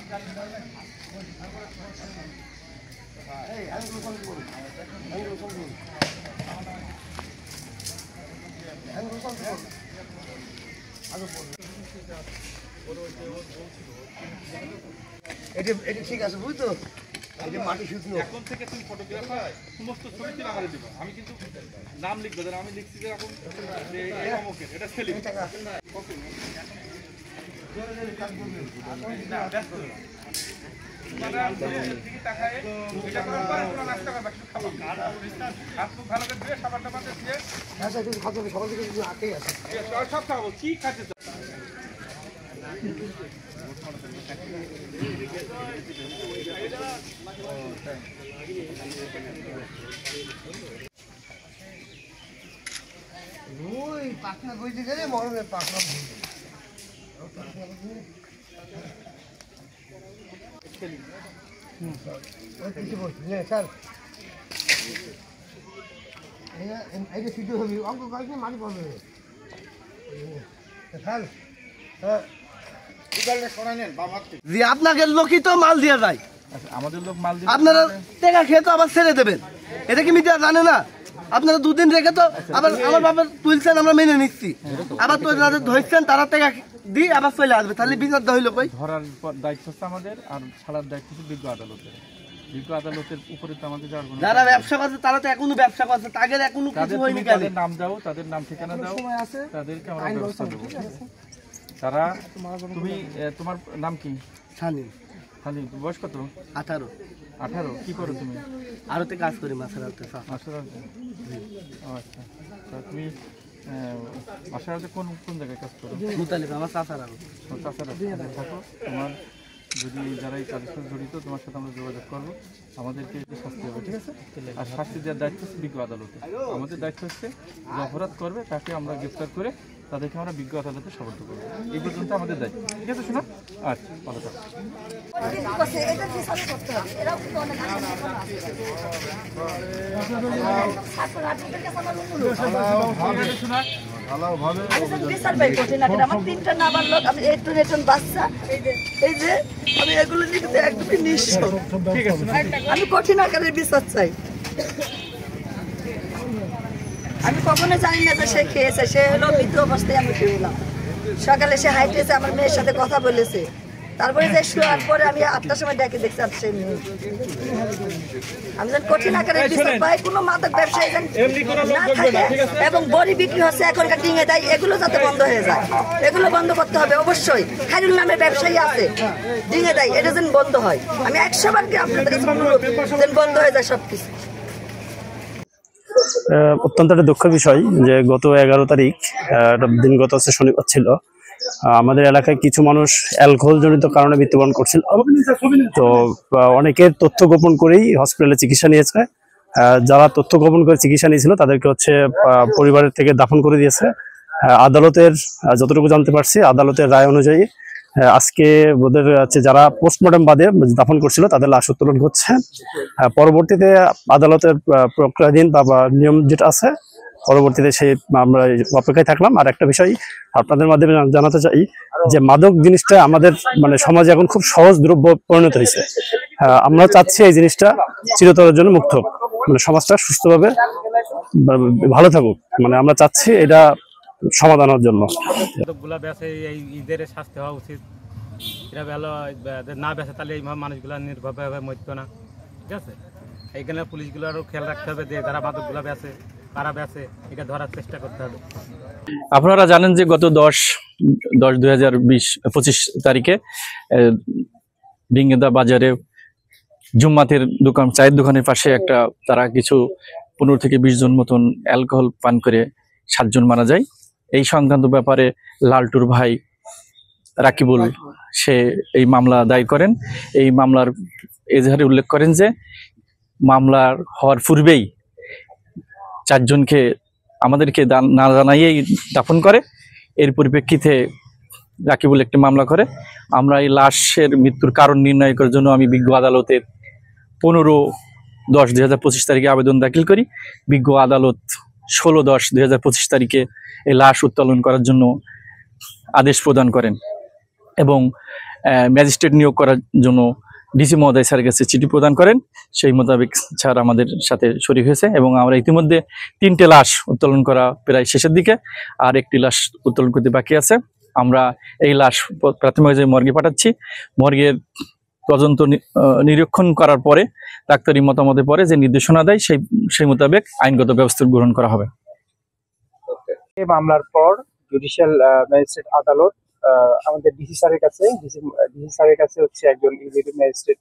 এটা ঠিক আছে বুঝতো, এটা মাটি শুকনো। এখন থেকে তুমি ফটোগ্রাফার সমস্ত ছবি তুলে আমাকে দিবা, আমি কিন্তু নাম লিখবো, ধর আমি লিখছি যে এখন এই অমুকের, এটা সেলিম। সব খাবো, কি খাচ্ছে ওই পাখনা বইতে গেলে মরণের পাখনা স্যার এটা সিদ্ধ হবে, অঙ্ক কয়েকদিন মাটি পাবে জি। আপনাকে লোকই তো মাল দিয়ে যায়, আমাদের লোক মাল আপনারা টাকা খেয়ে তো আবার ছেড়ে দেবেন, এটা কি মিডিয়া জানে না? আপনারা দুদিন রেখে তো আবার আমার বাবার তুলছেন, আমরা মেনে নিচ্ছি, আবার তো যাদের ধরছেন তারা টাকা দিয়ে আবার চলে আসবে, তাহলে বিচার হইল কই? ধরার দায়িত্ব হচ্ছে আমাদের, আর ছাড়ার দায়িত্ব হচ্ছে বিজ্ঞ আদালতের। বিজ্ঞ আদালতের উপরে তো আমাদের যাওয়ার কোনো, যারা ব্যবসা করছে তারা তো এখনো ব্যবসা করছে, তাদের এখনো কিছু হয়নি। তাদের নাম দাও, তাদের নাম ঠিকানা দাও, তাদেরকে আমরা ব্যবস্থা দেবো। তারা তুমি তোমার নাম কি? শানি। শানি, বয়স কত? 18। 18। কি করো তুমি? আরতে কাজ করি, মাছের আড়তে। মাছের আড়তে? ও আচ্ছা। তা তুমি মাছের আড়তে কোন কোন জায়গায় কাজ করো? মুতালিব, আমার চাচার আড়ত। চাচার আড়তে থাকো। তোমার যদি যারা এই কাজের সাথে জড়িত, তোমার সাথে আমরা যোগাযোগ করবো, আমাদেরকে শাস্তি হবে, ঠিক আছে? আর শাস্তি দেওয়ার দায়িত্ব হচ্ছে বিজ্ঞ আদালতে। আমাদের দায়িত্ব হচ্ছে যে অপরাধ করবে তাকে আমরা গ্রেফতার করে তাদেরকে আমরা বিজ্ঞ আদালতে সমর্থন করবো, এই পর্যন্ত আমাদের দায়িত্ব, ঠিক আছে? শোনো, আচ্ছা, ভালো থাকো। আমার 3টা নাবার লোক, আমি একটু বাচ্চা, এই যে আমি এগুলো লিখতে একদমই নিঃস্ব, আমি কঠিন আকারের বিচার চাই। আমি কখনো জানি না যে সে খেয়েছে, সে হলো মৃত অবস্থায় আমি পেলাম। সকালে সে হাইটেছে, আমার মেয়ের সাথে কথা বলেছে, তারপরে যে শোয়ার পরে আমি 8টার সময় ডেকে দেখছি আর সে নেই। আমি যেন কঠিন আকারের বিচার পাই, কোনো মাদক ব্যবসায়ী যেন না থাকে, এবং বড়ি বিক্রি হচ্ছে এখনকার ডিঙে দেয়, এগুলো যাতে বন্ধ হয়ে যায়, এগুলো বন্ধ করতে হবে অবশ্যই। খাইরুল নামের ব্যবসায়ী আছে ডিঙে দেয়, এটা যেন বন্ধ হয়। আমি 100 বার আপনাদের কাছে অনুরোধ যেন বন্ধ হয়ে যায় সবকিছু। অত্যন্ত একটা দুঃখের বিষয় যে গত 11 তারিখ দিনগত হচ্ছে শনিবার ছিল, আমাদের এলাকায় কিছু মানুষ অ্যালকোহল জনিত কারণে মৃত্যুবরণ করছিল। তো অনেকের তথ্য গোপন করেই হসপিটালে চিকিৎসা নিয়েছে। যারা তথ্য গোপন করে চিকিৎসা নিয়েছিল তাদেরকে হচ্ছে পরিবারের থেকে দাফন করে দিয়েছে। আদালতের যতটুকু জানতে পারছি, আদালতের রায় অনুযায়ী আজকে ওদের হচ্ছে যারা পোস্টমর্টম বাদে দাফন করছিল তাদের লাশ উত্তোলন হচ্ছে। পরবর্তীতে আদালতের প্রক্রিয়াধীন বা নিয়ম যেটা আছে, পরবর্তীতে সেই আমরা অপেক্ষায় থাকলাম। আর একটা বিষয় আপনাদের মাধ্যমে জানাতে চাই যে মাদক জিনিসটা আমাদের মানে সমাজে এখন খুব সহজ দ্রব্য পরিণত হয়েছে। আমরা চাচ্ছি এই জিনিসটা চিরতরের জন্য মুক্ত হোক, মানে সমাজটা সুস্থভাবে ভালো থাকুক, মানে আমরা চাচ্ছি এটা সমাধানের জন্য। মাদকগুলা বেচে এই ঈদের শাস্তি হওয়া উচিত, এটা ভালো না বেচে তাহলে এই মানুষগুলা নির্ভরভাবে মরতো না, ঠিক আছে? এইখানে পুলিশগুলোরও খেয়াল রাখতে হবে যে যারা মাদকগুলা বেচে কারা বেচে, এটা ধরার চেষ্টা করতে হবে। আপনারা জানেন যে গত 10/10/2025 তারিখে ডিঙ্গেদা বাজারে জুম্মাতের দোকান, চায়ের দোকানের পাশে একটা তারা কিছু 15 থেকে 20 জন মতন অ্যালকোহল পান করে 7 জন মারা যায়। এই সংক্রান্ত ব্যাপারে লালটুর ভাই রাকিবুল সে এই মামলা দায়ের করেন। এই মামলার এজাহারে উল্লেখ করেন যে মামলার হওয়ার পূর্বেই 4 জনকে আমাদেরকে না জানাইয়েই দাফন করে। এর পরিপ্রেক্ষিতে রাকিবুল একটি মামলা করে। আমরা এই লাশের মৃত্যুর কারণ নির্ণয় করার জন্য আমি বিজ্ঞ আদালতে 15/10/2025 তারিখে আবেদন দাখিল করি। বিজ্ঞ আদালত 16/10/2025 তারিখে এই লাশ উত্তোলন করার জন্য আদেশ প্রদান করেন এবং ম্যাজিস্ট্রেট নিয়োগ করার জন্য ডিসি মহোদয় স্যারের কাছে চিঠি প্রদান করেন। সেই মোতাবেক স্যার আমাদের সাথে শরীক হয়েছে এবং আমরা ইতিমধ্যে 3টে লাশ উত্তোলন করা প্রায় শেষের দিকে, আর 1টি লাশ উত্তোলন করতে বাকি আছে। আমরা এই লাশ প্রাথমিক যে মর্গে পাঠাচ্ছি। মর্গের তদন্ত নিরীক্ষণ করার পরে ডাক্তারি মতামতের পরে যে নির্দেশনা দেয় সেই মোতাবেক আইনগত ব্যবস্থা গ্রহণ করা হবে। এই মামলার পর জুডিশিয়াল ম্যাজিস্ট্রেট আদালত আমাদের ডিসি স্যারের কাছে হচ্ছে একজন এক্সিকিউটিভ ম্যাজিস্ট্রেট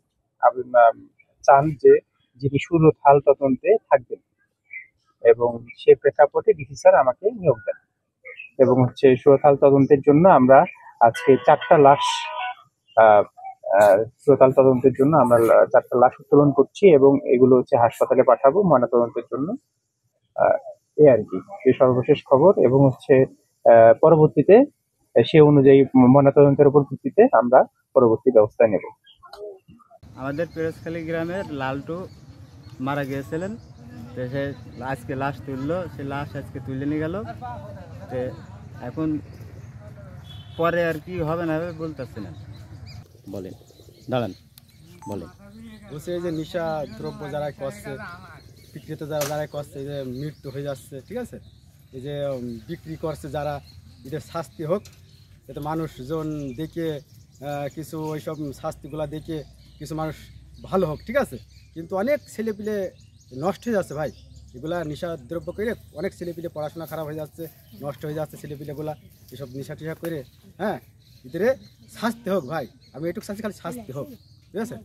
চান যে যিনি সুরত হাল তদন্তে থাকবেন, এবং সে প্রেক্ষাপটে ডিসি স্যার আমাকে নিয়োগ দেন এবং হচ্ছে সুরত হাল তদন্তের জন্য আমরা আজকে 4টা লাশ সুরত হাল তদন্তের জন্য আমরা 4টা লাশ উত্তোলন করছি এবং এগুলো হচ্ছে হাসপাতালে পাঠাবো ময়নাতদন্তের জন্য। এই আর কি সর্বশেষ খবর, এবং হচ্ছে পরবর্তীতে সে অনুযায়ী ময়নাতদন্তের উপর ভিত্তিতে আমরা পরবর্তী ব্যবস্থা নেব। আমাদের পেরোজখালী গ্রামের লালটু মারা গিয়েছিলেন, তো সে আজকে লাশ তুললো, সে লাশ আজকে তুলে নিয়ে গেল। তো এখন পরে আর কি হবে না হবে বলতেছে না। বলেন, দাঁড়ান, বলেন। বলছে এই যে নেশা দ্রব্য যারা করছে, বিক্রেতা যারা করছে, এই যে মৃত্যু হয়ে যাচ্ছে, ঠিক আছে, এই যে বিক্রি করছে যারা, এদের শাস্তি হোক, যাতে মানুষজন দেখে কিছু ওইসব শাস্তিগুলা দেখে কিছু মানুষ ভালো হোক, ঠিক আছে। কিন্তু অনেক ছেলেপিলে নষ্ট হয়ে যাচ্ছে ভাই, এগুলা নেশা দ্রব্য করে অনেক ছেলেপিলে পড়াশোনা খারাপ হয়ে যাচ্ছে, নষ্ট হয়ে যাচ্ছে ছেলেপিলেগুলা এসব নেশা টেশা করে। হ্যাঁ, এদের শাস্তি হোক ভাই, আমি এটুকু চাচ্ছি, খালি শাস্তি হোক, ঠিক আছে।